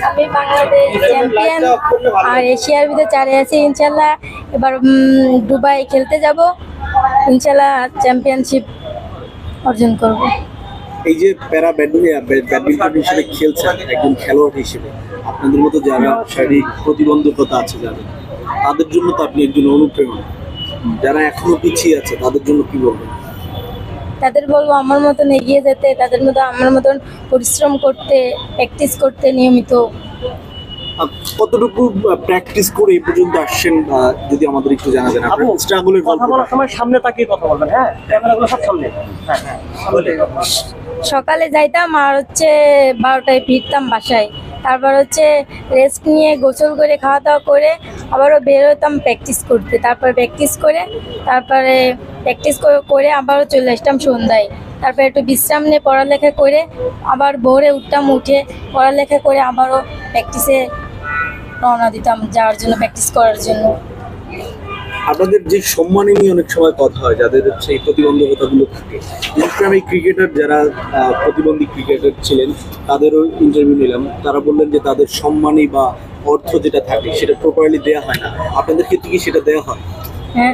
আমি বাংলাদেশ চ্যাম্পিয়ন আর এশিয়ার ভিতরে 4-এ আছি ইনশাল্লাহ। এবার দুবাই খেলতে যাব, ইনশাল্লাহ চ্যাম্পিয়নশিপ অর্জন করব। এই যে প্যারা ব্যাডমিন্টন হিসেবে খেলছেন একজন খেলোয়াড় হিসেবে, আপনাদের মতো যারা শারীরিক প্রতিবন্ধকতা আছে যাদের, তাদের জন্য তো আপনি একজন অনুপ্রেরণা। যারা এখনো পিছিয়ে আছে তাদের জন্য কি বলবেন? তাদের বলবো আমার মতন এগিয়ে যেতে, তাদের মতো আমার মতন পরিশ্রম করতে, প্র্যাকটিস করতে নিয়মিত। কতটুকু প্র্যাকটিস করে এই পর্যন্ত আসছেন যদি আমাদের একটু জানাবেন। আপু স্ট্রাগলের কথা বলার সময় সামনে তাকিয়ে কথা বলবেন, হ্যাঁ, ক্যামেরাগুলো সব সামনে। হ্যাঁ হ্যাঁ, সামনে। সকালে যাইতাম আর 12টায় ফিরতাম বাসায়। তারপর রেস্ট নিয়ে গোসল করে খাওয়া দাওয়া করে আবারও বের হতাম প্র্যাকটিস করতে। তারপরে প্র্যাকটিস করে আবারও চলে আসতাম সন্ধ্যায়। তারপরে একটু বিশ্রাম নিয়ে পড়ালেখা করে আবার ভোরে উঠতাম, উঠে পড়ালেখা করে আবারও প্র্যাকটিসে রওনা দিতাম যাওয়ার জন্য, প্র্যাকটিস করার জন্য। আপনাদের যে সম্মানে নিয়ে অনেক সময় কথা হয়, যাদের এই প্রতিবন্ধকতাগুলো থাকে, বিশেষ করে আমি ক্রিকেটার যারা প্রতিবন্ধী ক্রিকেটার ছিলেন তাদেরও ইন্টারভিউ নিলাম, তারা বললেন যে তাদের সম্মানী বা অর্থ যেটা থাকে সেটা প্রপারলি দেওয়া হয় না। আপনাদের ক্ষেত্রে কি সেটা দেওয়া হয়? হ্যাঁ,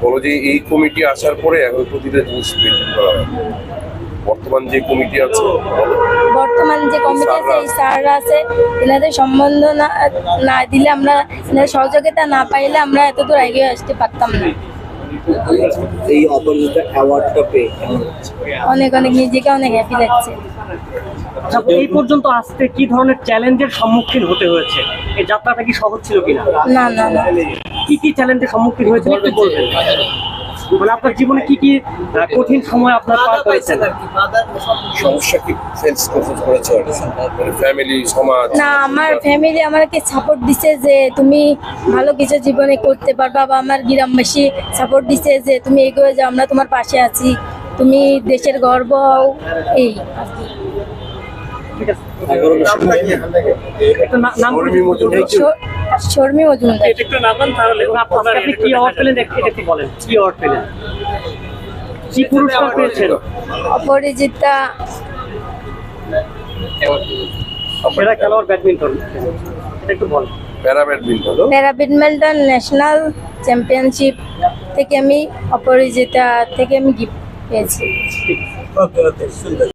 বলো যে এই কমিটি আসার পরে এখন প্রতিটা জিনিস মেনটেন করা হয়। বর্তমান যে কমিটি আছে, বর্তমান যে কমিটি আছে, এই স্যাররা আছে, এনাদের সম্বন্ধ না দিলে, আমরা এনাদের সহযোগিতা না পাইলে আমরা এতদূর এগিয়ে আসতে পারতাম না। এই অপরাজিতা অ্যাওয়ার্ডটা পেয়ে অনেক নিজেকে অনেক হ্যাপি লাগছে। এই পর্যন্ত আসতে কি ধরনের চ্যালেঞ্জের সম্মুখীন হতে হয়েছে? এই যাত্রাটা কি সহজ ছিল কিনা? না না না, কি চ্যালেঞ্জের সম্মুখীন হয়েছে একটু বলবেন? মানে আপনার জীবনে কি কঠিন সময় আপনার পার করেছেন? সমস্যা কি ফেস করেছে ফ্যামিলি, সমাজ? না, আমার ফ্যামিলি আমাকে সাপোর্ট দিছে যে তুমি ভালো কিছু জীবনে করতে পারবা, বা আমার গ্রামবাসী সাপোর্ট দিছে যে তুমি এগিয়ে যাও, আমরা তোমার পাশে আছি, তুমি দেশের গর্ব হও, এই আর কি। ঠিক আছে, একটা নাম শর্মী মজুমদার। একটু নামান তাহলে। আপনি কি অ্যাওয়ার্ড পেলেন এটা একটু বলেন, কি অ্যাওয়ার্ড পেলেন, কি পুরস্কার পেয়েছেন? অপরাজিতা সেরা খেলোয়াড় ব্যাডমিন্টন, এটা একটু বলেন। প্যারা ব্যাডমিন্টন ব্যাডমিন্টন ন্যাশনাল চ্যাম্পিয়নশিপ থেকে আমি অপরাজিতা থেকে আমি গিফট পেয়েছি। ঠিক আছে।